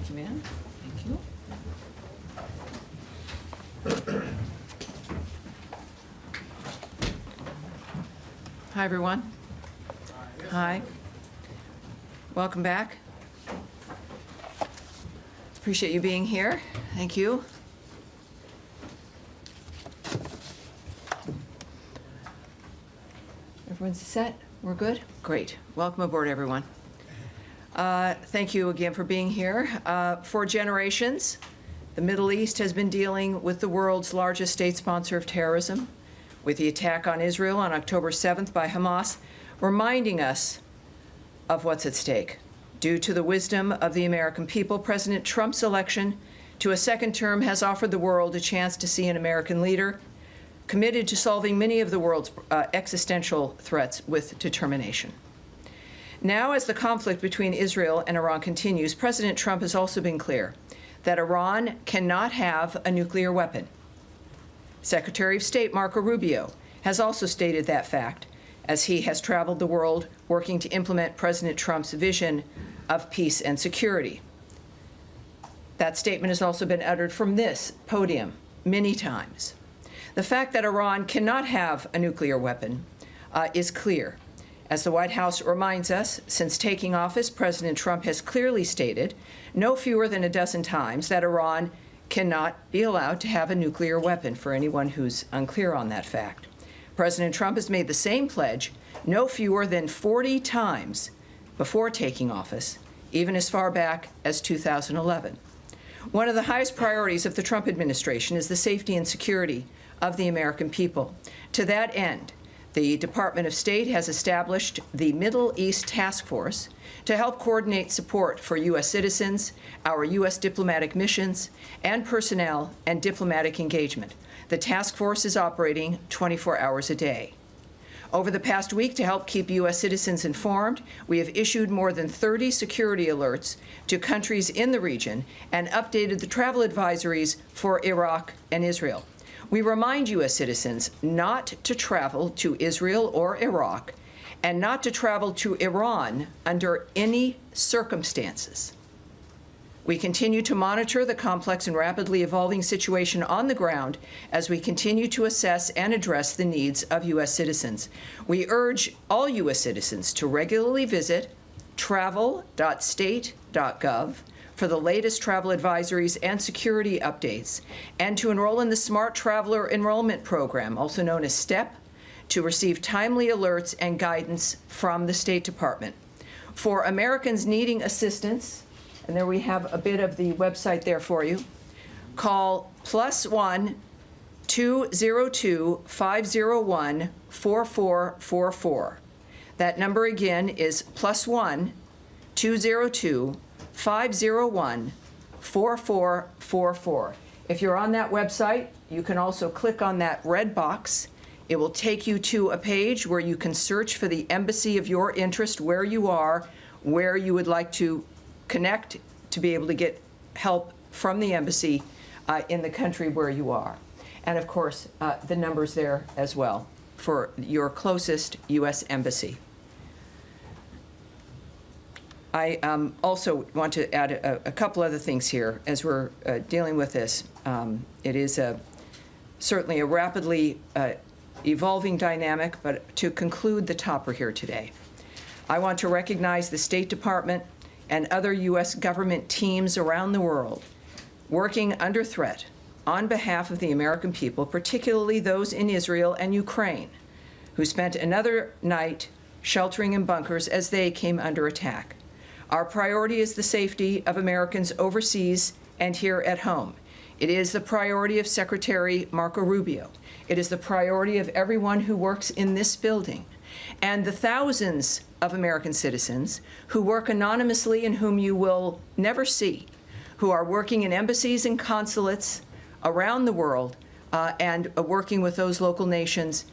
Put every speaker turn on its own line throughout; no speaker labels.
Thank you, ma'am. Thank you. Hi, everyone. Hi. Welcome back. Appreciate you being here. Thank you. Everyone's set? We're good? Great. Welcome aboard, everyone. Thank you again for being here. For generations, the Middle East has been dealing with the world's largest state sponsor of terrorism, with the attack on Israel on October 7th by Hamas, reminding us of what's at stake. Due to the wisdom of the American people, President Trump's election to a second term has offered the world a chance to see an American leader committed to solving many of the world's existential threats with determination. Now, as the conflict between Israel and Iran continues, President Trump has also been clear that Iran cannot have a nuclear weapon. Secretary of State Marco Rubio has also stated that fact, as he has traveled the world working to implement President Trump's vision of peace and security. That statement has also been uttered from this podium many times. The fact that Iran cannot have a nuclear weapon is clear. As the White House reminds us, since taking office, President Trump has clearly stated no fewer than a dozen times that Iran cannot be allowed to have a nuclear weapon, for anyone who's unclear on that fact. President Trump has made the same pledge no fewer than 40 times before taking office, even as far back as 2011. One of the highest priorities of the Trump administration is the safety and security of the American people. To that end, the Department of State has established the Middle East Task Force to help coordinate support for U.S. citizens, our U.S. diplomatic missions, and personnel and diplomatic engagement. The task force is operating 24 hours a day. Over the past week, to help keep U.S. citizens informed, we have issued more than 30 security alerts to countries in the region and updated the travel advisories for Iraq and Israel. We remind U.S. citizens not to travel to Israel or Iraq and not to travel to Iran under any circumstances. We continue to monitor the complex and rapidly evolving situation on the ground as we continue to assess and address the needs of U.S. citizens. We urge all U.S. citizens to regularly visit travel.state.gov for the latest travel advisories and security updates, and to enroll in the Smart Traveler Enrollment Program, also known as STEP, to receive timely alerts and guidance from the State Department. For Americans needing assistance, and there we have a bit of the website there for you, call +1 202 501 4444. That number again is +1 202 501 4444. If you're on that website, you can also click on that red box. It will take you to a page where you can search for the embassy of your interest, where you are, where you would like to connect to be able to get help from the embassy in the country where you are. And of course, the number's there as well for your closest U.S. embassy. I also want to add a couple other things here as we're dealing with this. It is certainly a rapidly evolving dynamic, but to conclude the topper here today, I want to recognize the State Department and other U.S. government teams around the world working under threat on behalf of the American people, particularly those in Israel and Ukraine, who spent another night sheltering in bunkers as they came under attack. Our priority is the safety of Americans overseas and here at home. It is the priority of Secretary Marco Rubio. It is the priority of everyone who works in this building, and the thousands of American citizens who work anonymously and whom you will never see, who are working in embassies and consulates around the world and working with those local nations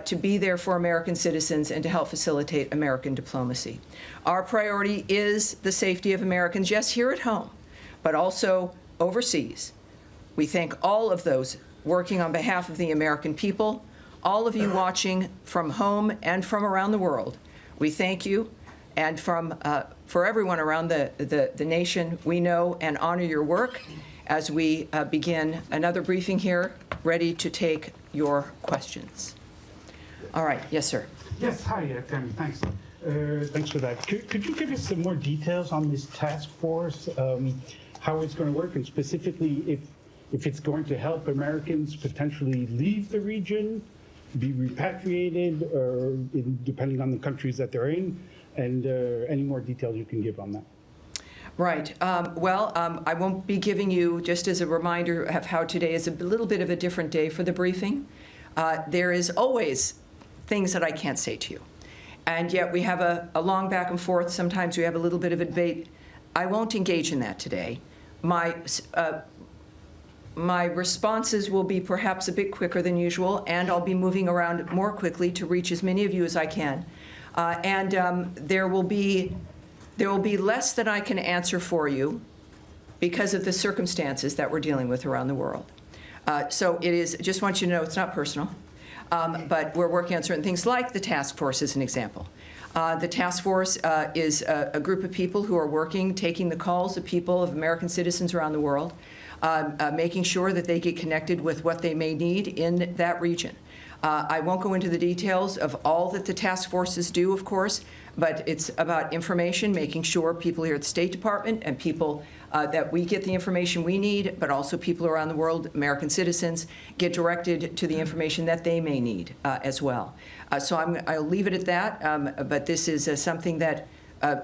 to be there for American citizens and to help facilitate American diplomacy. Our priority is the safety of Americans, yes, here at home, but also overseas. We thank all of those working on behalf of the American people, all of you watching from home and from around the world. We thank you, and from for everyone around the nation, we know and honor your work as we begin another briefing here, ready to take your questions. All right. Yes, sir.
Yes, hi, Tammy, thanks. Thanks for that. Could you give us some more details on this task force, how it's going to work, and specifically if it's going to help Americans potentially leave the region, be repatriated, or depending on the countries that they're in, and any more details you can give on that?
Right. I won't be giving you, just as a reminder of how today is a little bit of a different day for the briefing. There is always things that I can't say to you. And yet we have a long back and forth. Sometimes we have a little bit of a debate. I won't engage in that today. My responses will be perhaps a bit quicker than usual, and I'll be moving around more quickly to reach as many of you as I can. There will be less than I can answer for you because of the circumstances that we're dealing with around the world. So it is, just want you to know, it's not personal. But we're working on certain things, like the task force as an example. The task force is a group of people who are working, taking the calls of people, of American citizens around the world, making sure that they get connected with what they may need in that region. I won't go into the details of all that the task forces do, of course, but it's about information, making sure people here at the State Department and people that we get the information we need, but also people around the world, American citizens, get directed to the information that they may need as well. So I'll leave it at that, but this is something that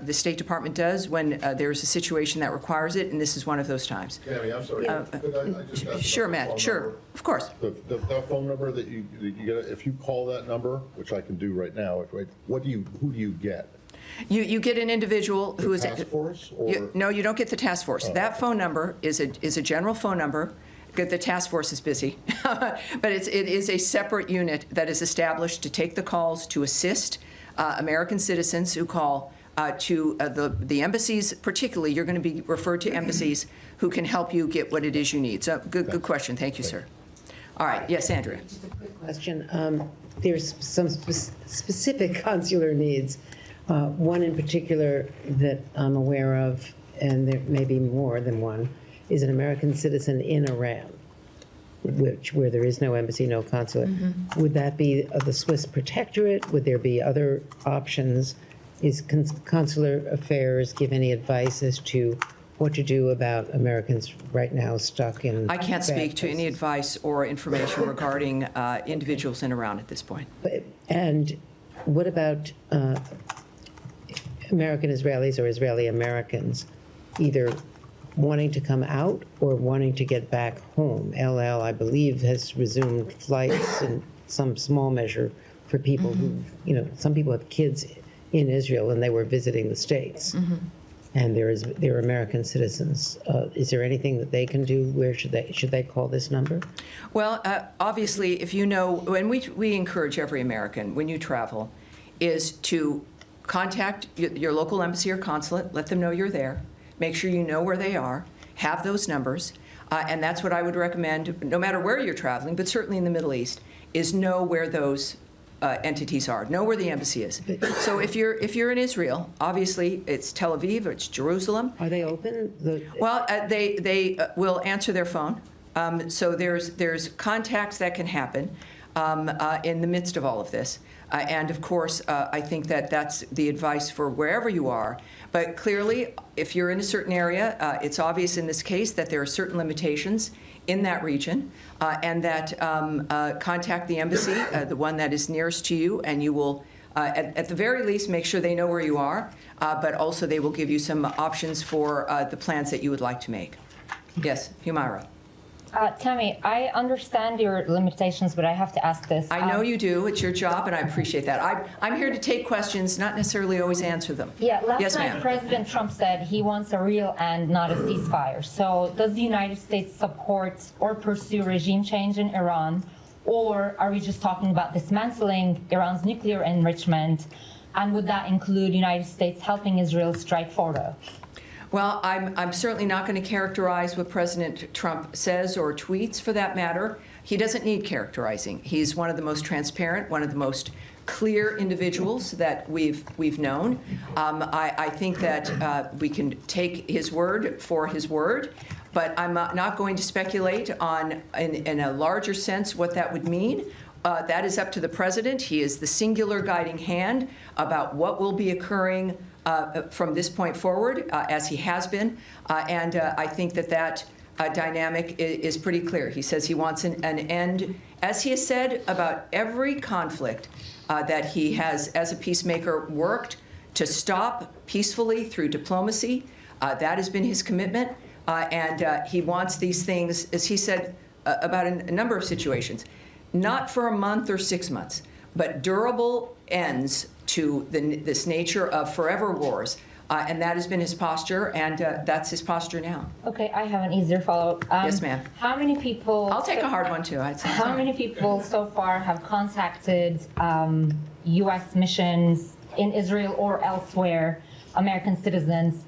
the State Department does when there's a situation that requires it, and this is one of those times.
Tammy, I'm sorry. Could I just ask
Sure,
about the
Matt.
phone
Sure,
number?
of course.
That phone number that you get, if you call that number, which I can do right now, who do you get?
You get an individual who is
task force, or
no, you don't get the task force.
Oh.
That phone number is a general phone number. The task force is busy, but it is a separate unit that is established to take the calls to assist American citizens who call to the embassies. Particularly, you're going to be referred to embassies who can help you get what it is you need. So good question. Thank you, sir. All right. Yes, Andrea.
Just a quick question. There's some specific consular needs. One in particular that I'm aware of, and there may be more than one, is an American citizen in Iran, where there is no embassy, no consulate. Mm-hmm. Would that be the Swiss protectorate? Would there be other options? Is consular affairs give any advice as to what to do about Americans right now stuck in?
I can't speak to any advice or information regarding individuals in Iran at this point.
And what about American Israelis or Israeli Americans either wanting to come out or wanting to get back home? El Al, I believe, has resumed flights in some small measure for people who, some people have kids in Israel and they were visiting the States. Mm-hmm. And they're American citizens. Is there anything that they can do? Where should they call this number?
Well, obviously, if you know, and we encourage every American when you travel, is to contact your local embassy or consulate, let them know you're there, make sure you know where they are, have those numbers, and that's what I would recommend, no matter where you're traveling, but certainly in the Middle East, is know where those entities are, know where the embassy is. So if you're in Israel, obviously it's Tel Aviv or it's Jerusalem.
Are they open?
Well, they will answer their phone. So there's contacts that can happen in the midst of all of this. And of course, I think that's the advice for wherever you are. But clearly, if you're in a certain area, it's obvious in this case that there are certain limitations in that region, and that contact the embassy, the one that is nearest to you, and you will, at the very least, make sure they know where you are, but also they will give you some options for the plans that you would like to make. Yes, Humaira.
Tammy, I understand your limitations, but I have to ask this.
I know you do. It's your job, and I appreciate that. I'm here to take questions, not necessarily always answer them.
Yeah, last
yes,
night President Trump said he wants a real end, not a ceasefire. So does the United States support or pursue regime change in Iran, or are we just talking about dismantling Iran's nuclear enrichment, and would that include the United States helping Israel strike Fordo?
Well, I'm certainly not going to characterize what President Trump says or tweets, for that matter. he doesn't need characterizing. He's one of the most transparent, one of the most clear individuals that we've known. I think that we can take his word for his word, but I'm not going to speculate on, in a larger sense, what that would mean. That is up to the president. He is the singular guiding hand about what will be occurring from this point forward, as he has been. And I think that dynamic is pretty clear. He says he wants an end, as he has said about every conflict that he has, as a peacemaker, worked to stop peacefully through diplomacy. That has been his commitment. And he wants these things, as he said about a number of situations, not for a month or 6 months, but durable ends to this nature of forever wars. And that has been his posture, and that's his posture now.
Okay, I have an easier follow-up.
Yes, ma'am.
How many people...
I'll take a hard one, too. I'd say.
How many people so far have contacted U.S. missions in Israel or elsewhere, American citizens,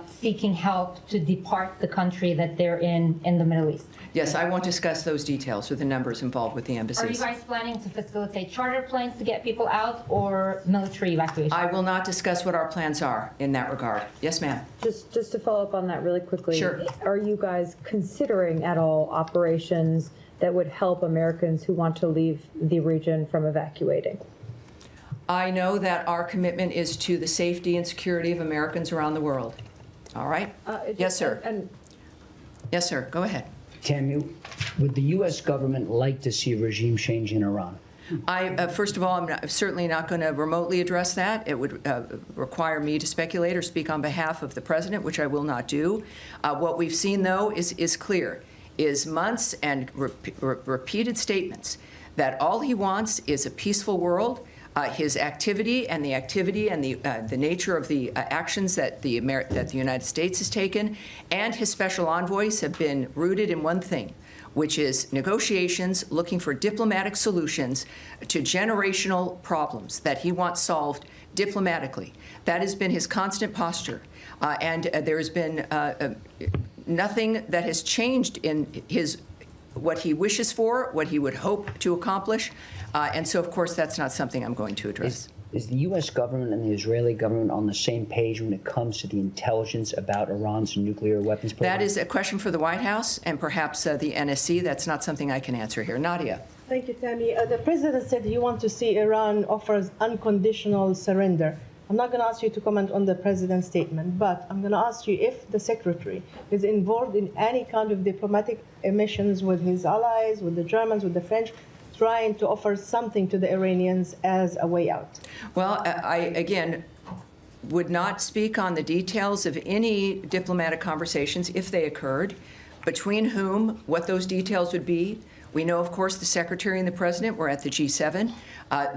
seeking help to depart the country that they're in the Middle East?
Yes, I won't discuss those details or the numbers involved with the embassies.
Are you guys planning to facilitate charter planes to get people out or military evacuation?
I will not discuss what our plans are in that regard. Yes, ma'am.
Just to follow up on that really quickly.
Sure.
Are you guys considering at all operations that would help Americans who want to leave the region from evacuating?
I know that our commitment is to the safety and security of Americans around the world. All right? Yes, sir. Yes, sir. Go ahead.
Tammy, would the U.S. government like to see a regime change in Iran?
First of all, I'm certainly not going to remotely address that. It would require me to speculate or speak on behalf of the president, which I will not do. What we've seen, though, is clear, is months and repeated statements that all he wants is a peaceful world. His activity and the nature of the actions that the United States has taken and his special envoys have been rooted in one thing, which is negotiations, looking for diplomatic solutions to generational problems that he wants solved diplomatically. That has been his constant posture. And there has been nothing that has changed in what he wishes for, what he would hope to accomplish. And so, of course, that's not something I'm going to address.
Is the U.S. government and the Israeli government on the same page when it comes to the intelligence about Iran's nuclear weapons program?
That is a question for the White House and perhaps the NSC. That's not something I can answer here. Nadia.
Thank you, Tammy. The president said he wants to see Iran offers unconditional surrender. I'm not going to ask you to comment on the president's statement, but I'm going to ask you if the secretary is involved in any kind of diplomatic missions with his allies, with the Germans, with the French, trying to offer something to the Iranians as a way out.
Well, I, again, would not speak on the details of any diplomatic conversations, if they occurred, between whom, what those details would be. We know, of course, the Secretary and the President were at the G7.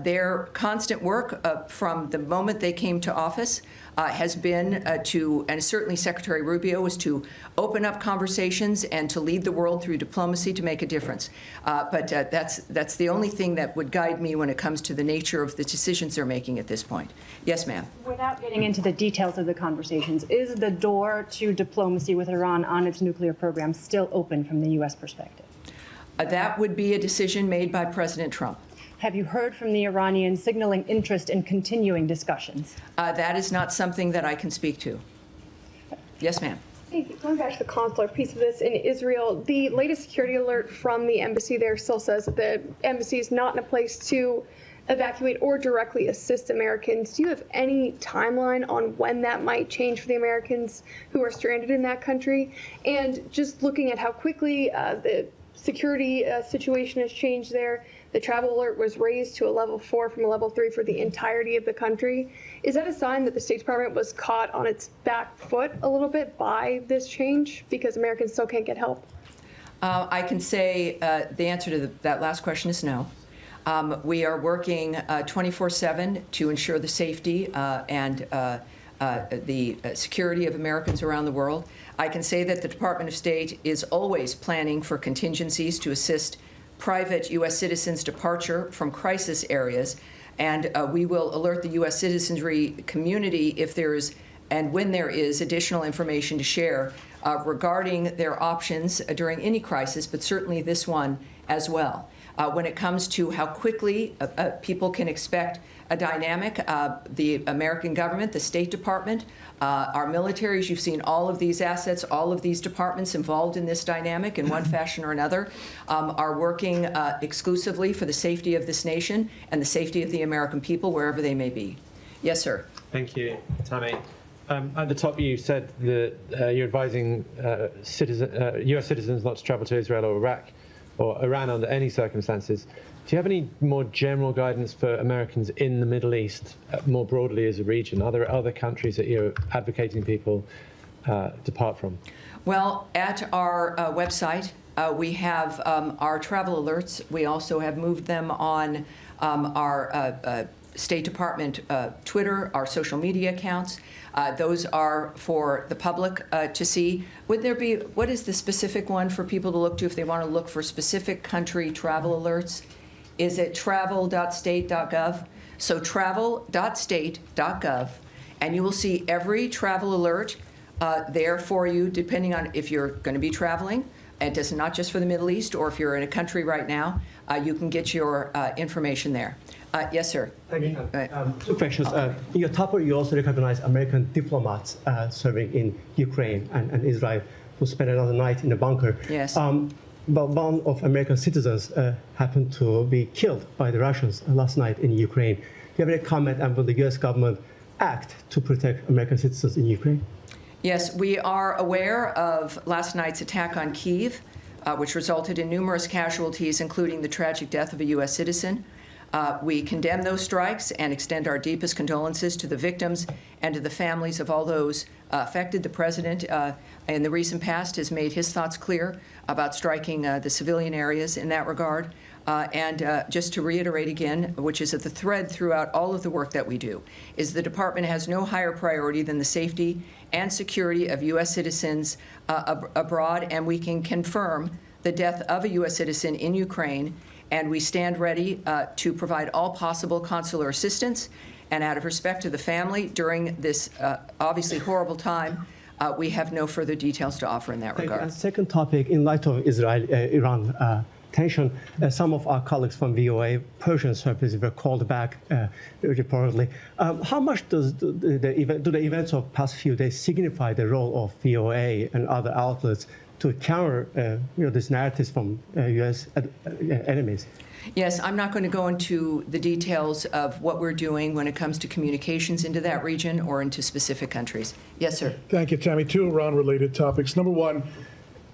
Their constant work from the moment they came to office has been and certainly Secretary Rubio, was to open up conversations and to lead the world through diplomacy to make a difference. But that's the only thing that would guide me when it comes to the nature of the decisions they're making at this point. Yes, ma'am.
Without getting into the details of the conversations, is the door to diplomacy with Iran on its nuclear program still open from the U.S. perspective?
That would be a decision made by President Trump.
Have you heard from the Iranians signaling interest in continuing discussions?
That is not something that I can speak to. Yes, ma'am.
Hey, going back to the consular piece of this in Israel, the latest security alert from the embassy there still says that the embassy is not in a place to evacuate or directly assist Americans. Do you have any timeline on when that might change for the Americans who are stranded in that country? And just looking at how quickly the security situation has changed there, the travel alert was raised to a level 4 from a level 3 for the entirety of the country. Is that a sign that the State Department was caught on its back foot a little bit by this change because Americans still can't get help?
I can say the answer to that last question is no. We are working 24/7 to ensure the safety and the security of Americans around the world. I can say that the Department of State is always planning for contingencies to assist private U.S. citizens' departure from crisis areas, and we will alert the U.S. citizenry community if there is and when there is additional information to share regarding their options during any crisis, but certainly this one as well. When it comes to how quickly people can expect a dynamic, the American government, the State Department, our militaries, you've seen all of these assets, all of these departments involved in this dynamic in one fashion or another, are working exclusively for the safety of this nation and the safety of the American people, wherever they may be. Yes, sir.
Thank you, Tammy. At the top, you said that you're advising U.S. citizens not to travel to Israel or Iraq or Iran under any circumstances. Do you have any more general guidance for Americans in the Middle East, more broadly as a region? Are there other countries that you're advocating people depart from?
Well, at our website, we have our travel alerts. We also have moved them on our State Department Twitter, our social media accounts. Those are for the public to see. Would there be, what is the specific one for people to look to if they want to look for specific country travel alerts? Is it travel.state.gov? So travel.state.gov, and you will see every travel alert there for you, depending on if you're going to be traveling. It is not just for the Middle East, or if you're in a country right now, you can get your information there. Yes, sir.
Thank you. Two questions. In your topper, you also recognize American diplomats serving in Ukraine and Israel who spent another night in a bunker.
Yes.
But one of American citizens happened to be killed by the Russians last night in Ukraine. Do you have any comment on will the U.S. government act to protect American citizens in Ukraine?
Yes, we are aware of last night's attack on Kyiv, which resulted in numerous casualties, including the tragic death of a U.S. citizen. We condemn those strikes and extend our deepest condolences to the victims and to the families of all those affected. The President, in the recent past, has made his thoughts clear about striking the civilian areas in that regard. And just to reiterate again, which is at the thread throughout all of the work that we do, is the Department has no higher priority than the safety and security of U.S. citizens abroad, and we can confirm the death of a U.S. citizen in Ukraine, and we stand ready to provide all possible consular assistance. And out of respect to the family during this obviously horrible time, we have no further details to offer in that regard.
And second topic, in light of Israel-Iran tension, some of our colleagues from VOA Persian services were called back reportedly. How much do the events of past few days signify the role of VOA and other outlets to counter these narratives from U.S. enemies?
Yes, I'm not going to go into the details of what we're doing when it comes to communications into that region or into specific countries. Yes, sir.
Thank you, Tammy. Two Iran-related topics. Number one,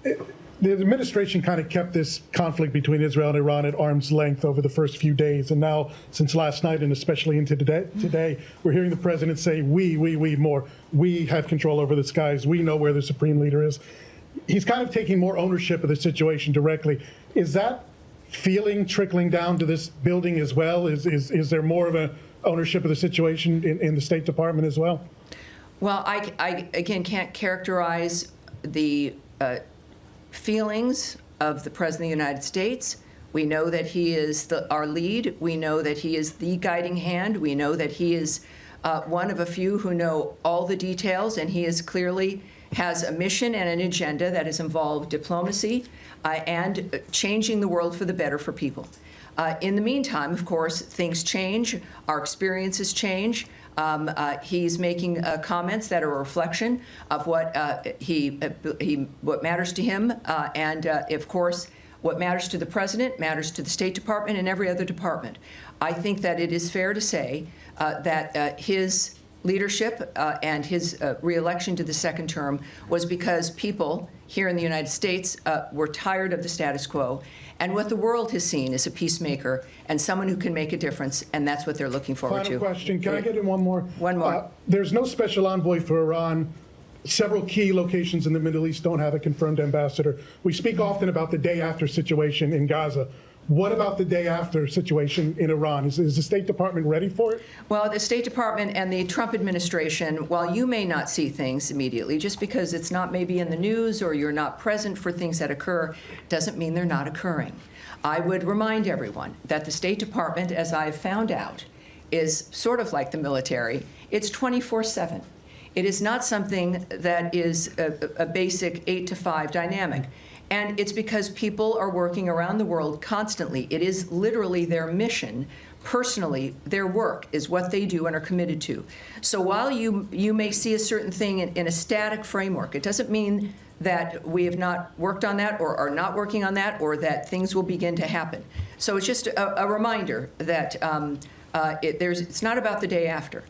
the administration kind of kept this conflict between Israel and Iran at arm's length over the first few days. And now, since last night and especially into today, we're hearing the president say, we more. We have control over the skies. We know where the supreme leader is. He's kind of taking more ownership of the situation directly. Is that feeling trickling down to this building as well? Is there more of an ownership of the situation in the State Department as well?
Well, I again, can't characterize the feelings of the President of the United States. We know that he is our lead. We know that he is the guiding hand. We know that he is one of a few who know all the details, and he is clearly has a mission and an agenda that has involved diplomacy and changing the world for the better for people. In the meantime, of course, things change. Our experiences change. He's making comments that are a reflection of what what matters to him, and of course, what matters to the President matters to the State Department and every other department. I think that it is fair to say that his leadership and his re-election to the second term was because people here in the United States were tired of the status quo. And what the world has seen is a peacemaker and someone who can make a difference, and that's what they're looking forward to.
Final question. Can I get in one more?
One more.
There's no special envoy for Iran. Several key locations in the Middle East don't have a confirmed ambassador. We speak often about the day after situation in Gaza. What about the day after situation in Iran? Is the State Department ready for it?
Well, the State Department and the Trump administration, while you may not see things immediately, just because it's not maybe in the news or you're not present for things that occur, doesn't mean they're not occurring. I would remind everyone that the State Department, as I've found out, is sort of like the military. It's 24/7. It is not something that is a basic 8 to 5 dynamic. And it's because people are working around the world constantly. It is literally their mission. Personally, their work is what they do and are committed to. So while you may see a certain thing in a static framework, it doesn't mean that we have not worked on that or are not working on that or that things will begin to happen. So it's just a reminder that it's not about the day after.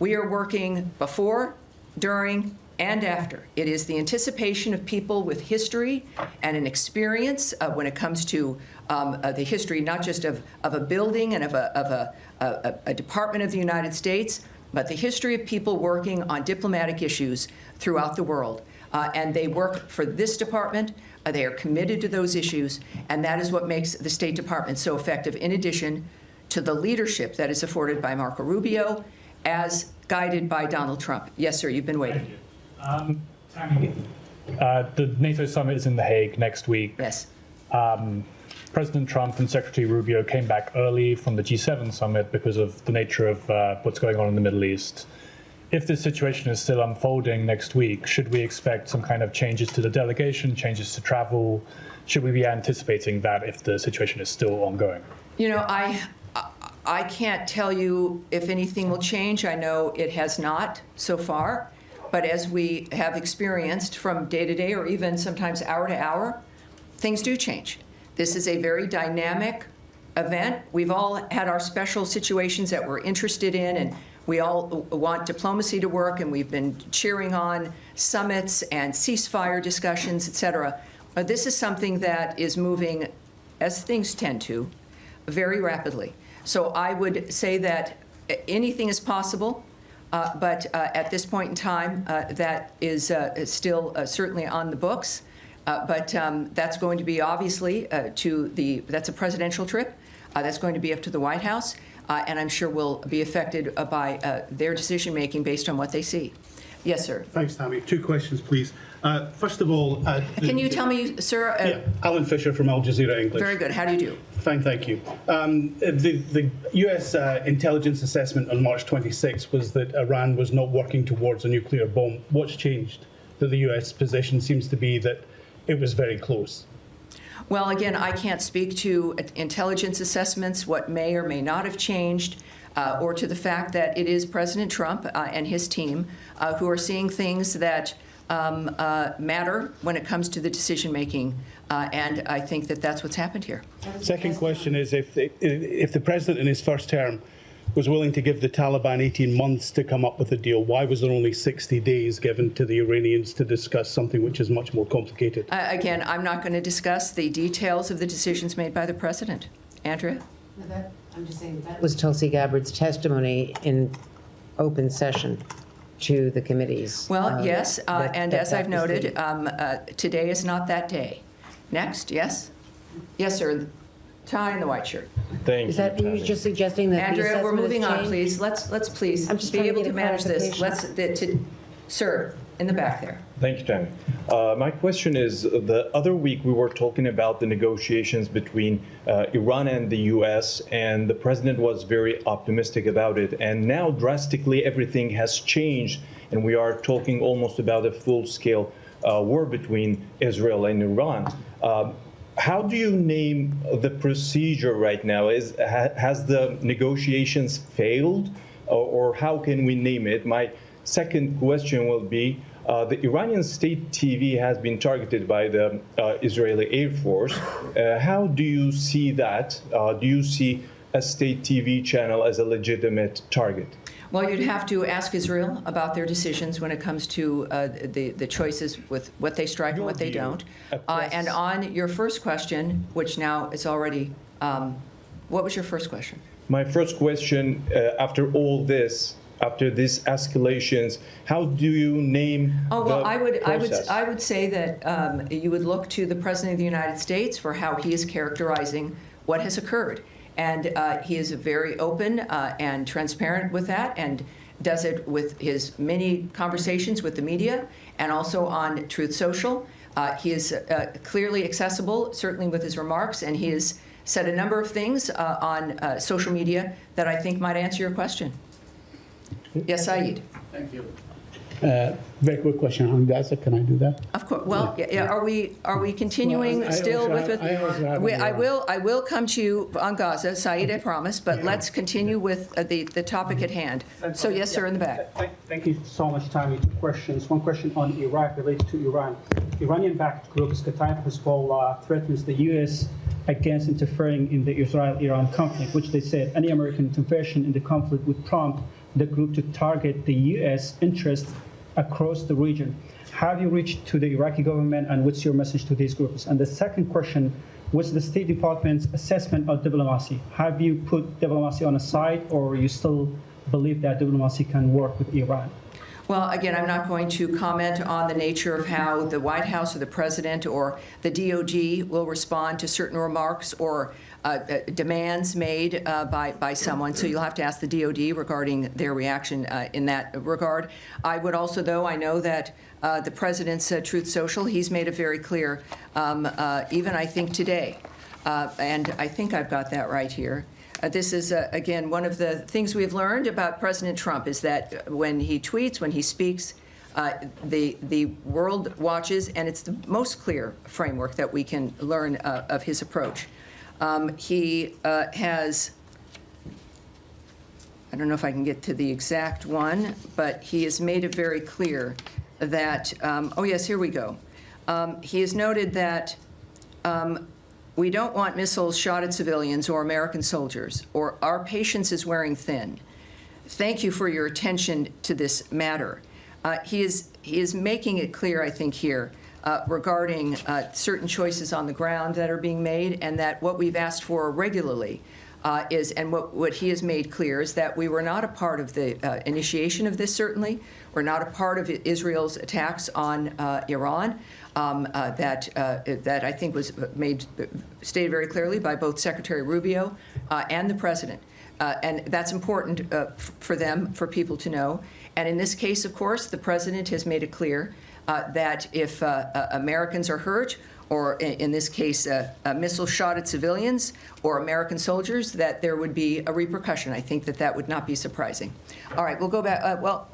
We are working before, during, and after. It is the anticipation of people with history and an experience when it comes to the history, not just of a building and of a department of the United States, but the history of people working on diplomatic issues throughout the world. And they work for this department. They are committed to those issues, and that is what makes the State Department so effective, in addition to the leadership that is afforded by Marco Rubio, as guided by Donald Trump. Yes, sir, you've been waiting.
Tammy, the NATO summit is in The Hague next week.
Yes.
President Trump and Secretary Rubio came back early from the G7 summit because of the nature of what's going on in the Middle East. If this situation is still unfolding next week, should we expect some kind of changes to the delegation, changes to travel? Should we be anticipating that if the situation is still ongoing?
You know, I can't tell you if anything will change. I know it has not so far. But as we have experienced from day to day or even sometimes hour to hour, things do change. This is a very dynamic event. We've all had our special situations that we're interested in, and we all want diplomacy to work, and we've been cheering on summits and ceasefire discussions, et cetera. But this is something that is moving, as things tend to, very rapidly. So I would say that anything is possible. But at this point in time, that is still certainly on the books. But that's going to be obviously that's a presidential trip. That's going to be up to the White House. And I'm sure will be affected by their decision making based on what they see. Yes, sir.
Thanks, Tammy. 2 questions, please. First of all,
can you tell me, sir?
Yeah, Alan Fisher from Al Jazeera English.
Very good. How do you do?
Fine, thank you. The U.S. intelligence assessment on March 26 was that Iran was not working towards a nuclear bomb. What's changed? That the U.S. position seems to be that it was very close.
Well, again, I can't speak to intelligence assessments, what may or may not have changed, or to the fact that it is President Trump and his team who are seeing things that matter when it comes to the decision making, and I think that that's what's happened here.
Second question is, if the president in his first term was willing to give the Taliban 18 months to come up with a deal, why was there only 60 days given to the Iranians to discuss something which is much more complicated?
Again, I'm not going to discuss the details of the decisions made by the president. Andrea?
I'm just saying that was Tulsi Gabbard's testimony in open session to the committees.
Well, yes, and as I've noted, today is not that day. Next, yes? Yes, sir. Tie in the white shirt.
Thank you.
Is that you just suggesting that
Andrea, we're moving on, please. Let's please be able to manage this. Sir, in the back there.
Thank you, Tammy. My question is, the other week we were talking about the negotiations between Iran and the U.S., and the president was very optimistic about it. And now drastically everything has changed, and we are talking almost about a full-scale war between Israel and Iran. How do you name the procedure right now? Has the negotiations failed, or how can we name it? My second question will be, the Iranian state TV has been targeted by the Israeli Air Force. How do you see that? Do you see a state TV channel as a legitimate target?
Well, you'd have to ask Israel about their decisions when it comes to the choices with what they strike and what they don't. And on your first question, which now is already, what was your first question?
My first question, after all this, after these escalations, how do you name
well,
the process?
I would say that you would look to the President of the United States for how he is characterizing what has occurred. And he is very open and transparent with that, and does it with his many conversations with the media and also on Truth Social. He is clearly accessible, certainly with his remarks, and he has said a number of things on social media that I think might answer your question. Yes, Saeed.
Thank you. Very quick question on Gaza. Can I do that?
Of course. Well, yeah, are we continuing
Well, I
still
also
with
have- I also have
I will come to you on Gaza, Saeed, I promise, but let's continue with the topic at hand. So yes, sir, in the back.
Thank you so much, Tammy. Two questions. One question on Iraq related to Iran. Iranian-backed group Kataib Hezbollah threatens the U.S. against interfering in the Israel-Iran conflict, which they said any American intervention in the conflict would prompt the group to target the U.S. interests across the region. Have you reached to the Iraqi government, and what's your message to these groups? And the second question, what's the State Department's assessment of diplomacy? Have you put diplomacy on a side, or you still believe that diplomacy can work with Iran?
Well, again, I'm not going to comment on the nature of how the White House or the President or the DOD will respond to certain remarks or demands made by someone. So you'll have to ask the DOD regarding their reaction in that regard. I would also, though, I know that the President's Truth Social, he's made it very clear, even I think today, and I think I've got that right here. This is, again, one of the things we've learned about President Trump is that when he tweets, when he speaks, the world watches, and it's the most clear framework that we can learn of his approach. He has, I don't know if I can get to the exact one, but he has made it very clear that, oh yes, here we go. He has noted that we don't want missiles shot at civilians or American soldiers, or our patience is wearing thin. Thank you for your attention to this matter. He is making it clear, I think, here regarding certain choices on the ground that are being made, and that what we've asked for regularly is, and what he has made clear is that we were not a part of the initiation of this, certainly. We're not a part of Israel's attacks on Iran. That I think was stated very clearly by both Secretary Rubio and the President. And that's important for them, for people to know. And in this case, of course, the President has made it clear that if Americans are hurt, or in this case, a missile shot at civilians or American soldiers, that there would be a repercussion. I think that would not be surprising. All right, we'll go back. Well,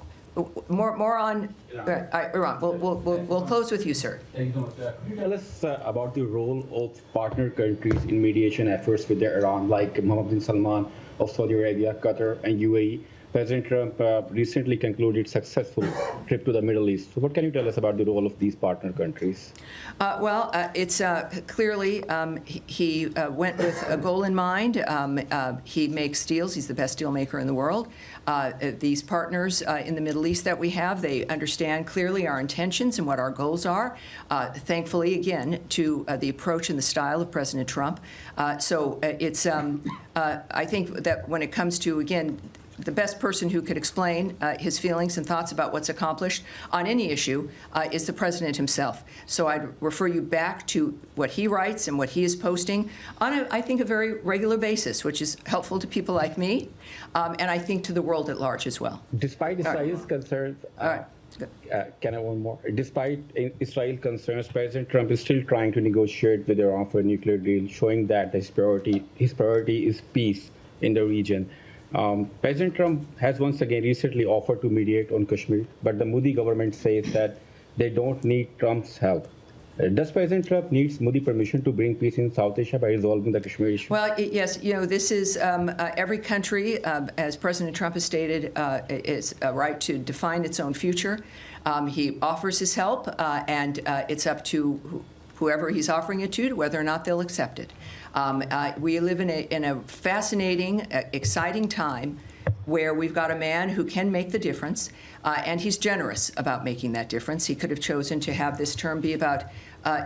more on Iran. We'll close with you, sir.
Thank you so much. Could you tell us about the role of partner countries in mediation efforts with Iran, like Mohammed bin Salman of Saudi Arabia, Qatar, and UAE? President Trump recently concluded successful trip to the Middle East. So what can you tell us about the role of these partner countries?
Well, it's clearly he went with a goal in mind. He makes deals. He's the best deal maker in the world. These partners in the Middle East that we have, they understand clearly our intentions and what our goals are. Thankfully, again, to the approach and the style of President Trump. So it's, I think that when it comes to, again, the best person who could explain his feelings and thoughts about what's accomplished on any issue is the President himself. So I'd refer you back to what he writes and what he is posting on, I think, a very regular basis, which is helpful to people like me, and I think to the world at large as well.
Despite Israel's concerns, can I one more? Despite Israel concerns, President Trump is still trying to negotiate with Iran for a nuclear deal, showing that his priority is peace in the region. President Trump has once again recently offered to mediate on Kashmir, but the Modi government says that they don't need Trump's help. Does President Trump need Modi permission to bring peace in South Asia by resolving the Kashmir issue?
Well, yes, you know, this is every country, as President Trump has stated, is a right to define its own future. He offers his help, and it's up to whoever he's offering it to whether or not they'll accept it. We live in a fascinating, exciting time where we've got a man who can make the difference, and he's generous about making that difference. He could have chosen to have this term be about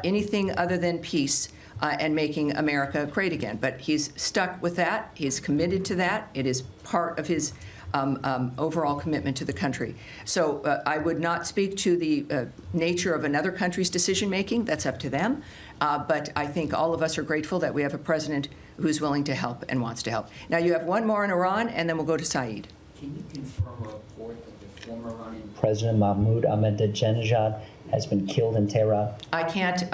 anything other than peace and making America great again. But he's stuck with that. He's committed to that. It is part of his overall commitment to the country. So I would not speak to the nature of another country's decision-making. That's up to them. But I think all of us are grateful that we have a president who's willing to help and wants to help. Now, you have one more in Iran, and then we'll go to Saeed.
Can you confirm a report that the
former Iranian President Mahmoud Ahmadinejad has been killed in Tehran?
I can't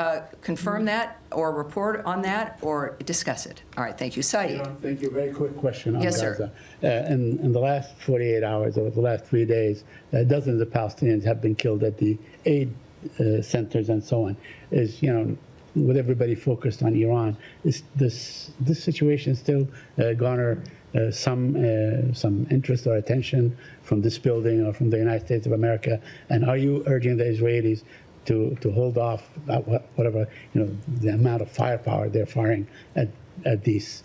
confirm that or report on that or discuss it. All right, thank you. Saeed.
Thank you. Very quick question on
Yes,
Gaza.
sir.
In the last 48 hours, or the last 3 days, dozens of Palestinians have been killed at the aid centers and so on. With everybody focused on Iran, is this situation still garner some interest or attention from this building or from the United States of America? And are you urging the Israelis to hold off whatever the amount of firepower they're firing at these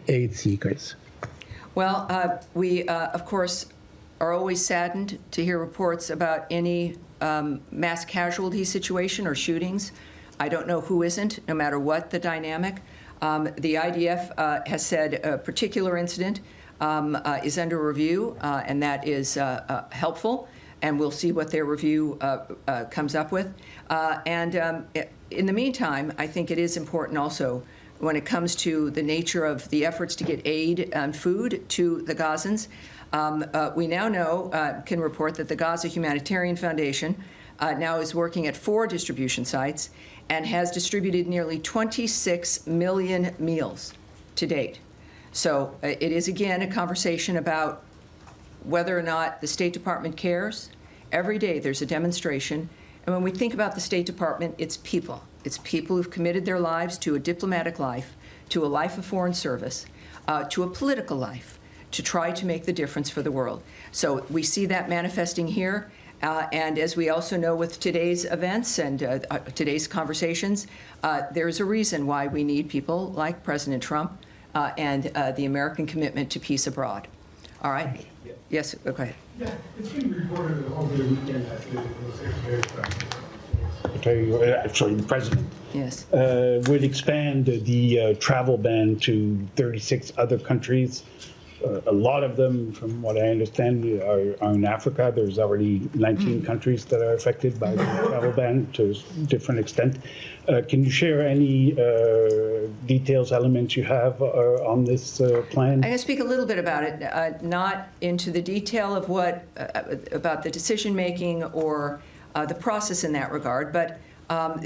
aid seekers?
Well, we of course are always saddened to hear reports about any mass casualty situation or shootings. I don't know who isn't, no matter what the dynamic. The IDF has said a particular incident is under review, and that is helpful, and we'll see what their review comes up with. In the meantime, I think it is important also when it comes to the nature of the efforts to get aid and food to the Gazans. We now know, can report that the Gaza Humanitarian Foundation now is working at 4 distribution sites and has distributed nearly 26 million meals to date. So it is, again, a conversation about whether or not the State Department cares. Every day there's a demonstration. And when we think about the State Department, it's people. It's people who've committed their lives to a diplomatic life, to a life of foreign service, to a political life, to try to make the difference for the world. So we see that manifesting here. And as we also know with today's events and today's conversations, there's a reason why we need people like President Trump and the American commitment to peace abroad. All right? Yes, go ahead.
Yeah, it's been reported over the weekend that the President
yes.
Would expand the travel ban to 36 other countries. A lot of them, from what I understand, are in Africa. There's already 19 countries that are affected by the travel ban to a different extent. Can you share any details, elements you have on this plan?
I'm going to speak a little bit about it, not into the detail of what, about the decision-making or the process in that regard, but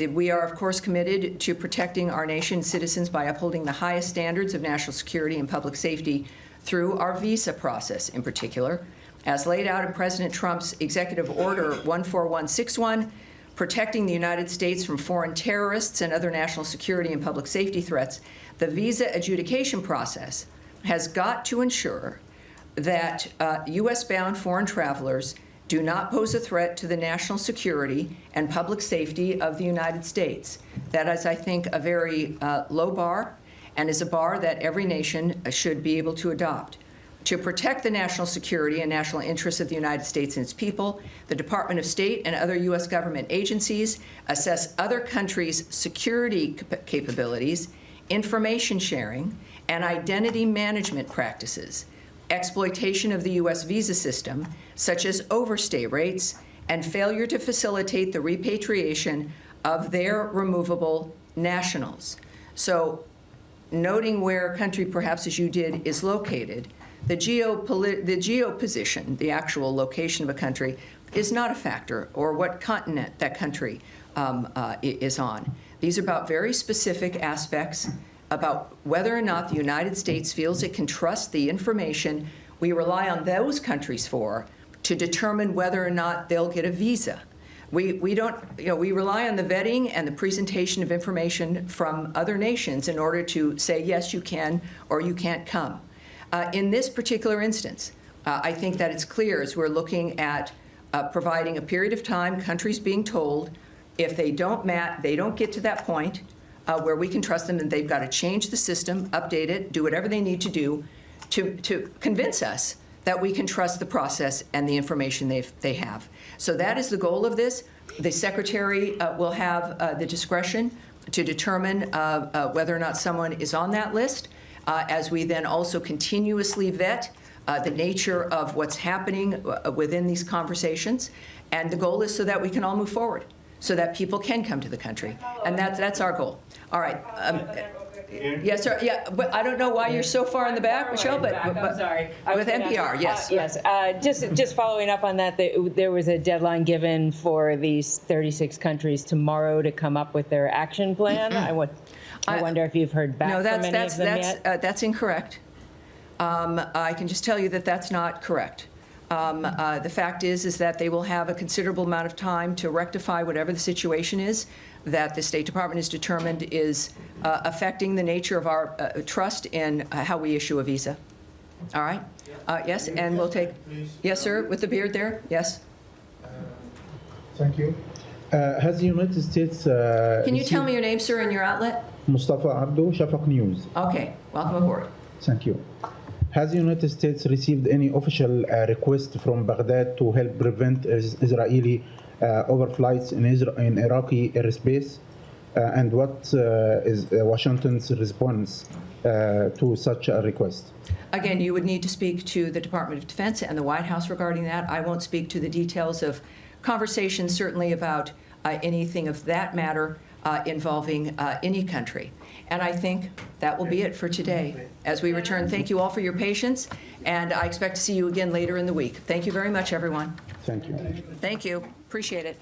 we are, of course, committed to protecting our nation's citizens by upholding the highest standards of national security and public safety through our visa process in particular, as laid out in President Trump's Executive Order 14161, protecting the United States from foreign terrorists and other national security and public safety threats. The visa adjudication process has got to ensure that U.S.-bound foreign travelers do not pose a threat to the national security and public safety of the United States. That is, I think, a very low bar, and is a bar that every nation should be able to adopt. To protect the national security and national interests of the United States and its people, the Department of State and other U.S. government agencies assess other countries' security capabilities, information sharing, and identity management practices, exploitation of the U.S. visa system, such as overstay rates, and failure to facilitate the repatriation of their removable nationals. So, noting where a country, perhaps as you did, is located, the geo position, the actual location of a country, is not a factor, or what continent that country is on. These are about very specific aspects about whether or not the United States feels it can trust the information we rely on those countries for to determine whether or not they'll get a visa. We don't, we rely on the vetting and the presentation of information from other nations in order to say, yes, you can, or you can't come. In this particular instance, I think that it's clear as we're looking at providing a period of time, countries being told if they don't get to that point where we can trust them, and they've got to change the system, update it, do whatever they need to do to convince us that we can trust the process and the information they have. So that is the goal of this. The Secretary will have the discretion to determine whether or not someone is on that list, as we then also continuously vet the nature of what's happening within these conversations. And the goal is so that we can all move forward, so that people can come to the country. And that's our goal. All right. Yes, sir. Yeah, but I don't know why you're so far in the back, Michelle, but
I'm sorry.
With NPR, yes.
Yes. Just following up on that, there was a deadline given for these 36 countries tomorrow to come up with their action plan. I wonder if you've heard back from any of them yet?
That's incorrect. I can just tell you that that's not correct. The fact is that they will have a considerable amount of time to rectify whatever the situation is that the State Department is determined is affecting the nature of our trust in how we issue a visa. All right? Yes, and we'll take, yes, sir, with the beard there, yes.
Thank you. Has the United States...
Can you tell me your name, sir, and your outlet?
Mustafa Abdo, Shafaq News.
Okay, welcome aboard.
Thank you. Has the United States received any official request from Baghdad to help prevent Israeli overflights in Iraqi airspace? And what is Washington's response to such a request?
Again, you would need to speak to the Department of Defense and the White House regarding that. I won't speak to the details of conversations, certainly about anything of that matter involving any country. And I think that will be it for today. As we return, thank you all for your patience, and I expect to see you again later in the week. Thank you very much, everyone.
Thank you.
Thank you. Appreciate it.